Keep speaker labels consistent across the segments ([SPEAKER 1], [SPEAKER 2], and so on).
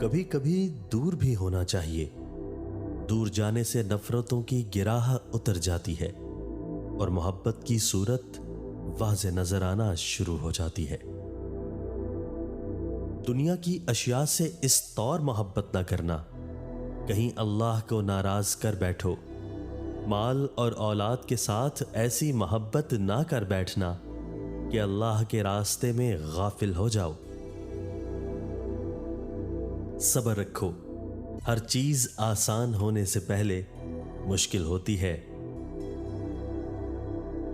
[SPEAKER 1] کبھی کبھی دور بھی ہونا چاہیے۔ دور جانے سے نفرتوں کی گراہ اتر جاتی ہے اور محبت کی صورت واضح نظر آنا شروع ہو جاتی ہے۔ دنیا کی اشیاء سے اس طور محبت نہ کرنا کہیں اللہ کو ناراض کر بیٹھو۔ مال اور اولاد کے ساتھ ایسی محبت نہ کر بیٹھنا کہ اللہ کے راستے میں غافل ہو جاؤ۔ صبر رکھو، ہر چیز آسان ہونے سے پہلے مشکل ہوتی ہے۔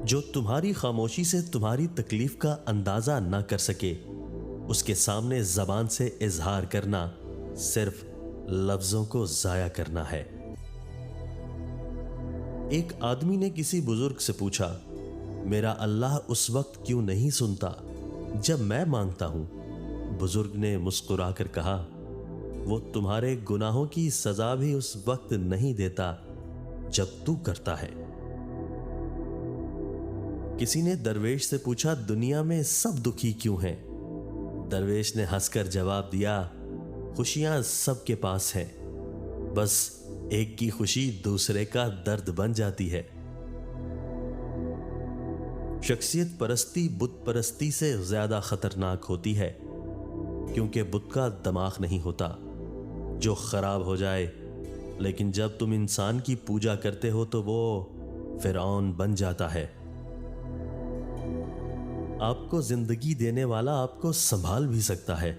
[SPEAKER 1] جو تمہاری خاموشی سے تمہاری تکلیف کا اندازہ نہ کر سکے، اس کے سامنے زبان سے اظہار کرنا صرف لفظوں کو ضائع کرنا ہے۔ ایک آدمی نے کسی بزرگ سے پوچھا، میرا اللہ اس وقت کیوں نہیں سنتا جب میں مانگتا ہوں؟ بزرگ نے مسکرا کر کہا، وہ تمہارے گناہوں کی سزا بھی اس وقت نہیں دیتا جب تو کرتا ہے۔ کسی نے درویش سے پوچھا، دنیا میں سب دکھی کیوں ہیں؟ درویش نے ہنس کر جواب دیا، خوشیاں سب کے پاس ہیں، بس ایک کی خوشی دوسرے کا درد بن جاتی ہے۔ شخصیت پرستی بت پرستی سے زیادہ خطرناک ہوتی ہے، کیونکہ بت کا دماغ نہیں ہوتا جو خراب ہو جائے، لیکن جب تم انسان کی پوجا کرتے ہو تو وہ فرعون بن جاتا ہے۔ آپ کو زندگی دینے والا آپ کو سنبھال بھی سکتا ہے،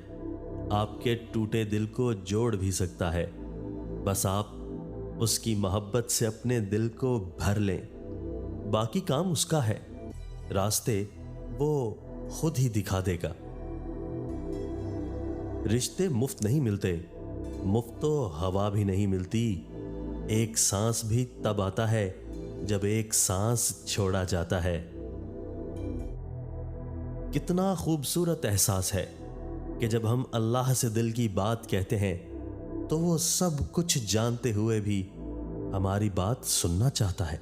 [SPEAKER 1] آپ کے ٹوٹے دل کو جوڑ بھی سکتا ہے، بس آپ اس کی محبت سے اپنے دل کو بھر لیں۔ باقی کام اس کا ہے، راستے وہ خود ہی دکھا دے گا۔ رشتے مفت نہیں ملتے، مفت تو ہوا بھی نہیں ملتی۔ ایک سانس بھی تب آتا ہے جب ایک سانس چھوڑا جاتا ہے۔ کتنا خوبصورت احساس ہے کہ جب ہم اللہ سے دل کی بات کہتے ہیں تو وہ سب کچھ جانتے ہوئے بھی ہماری بات سننا چاہتا ہے۔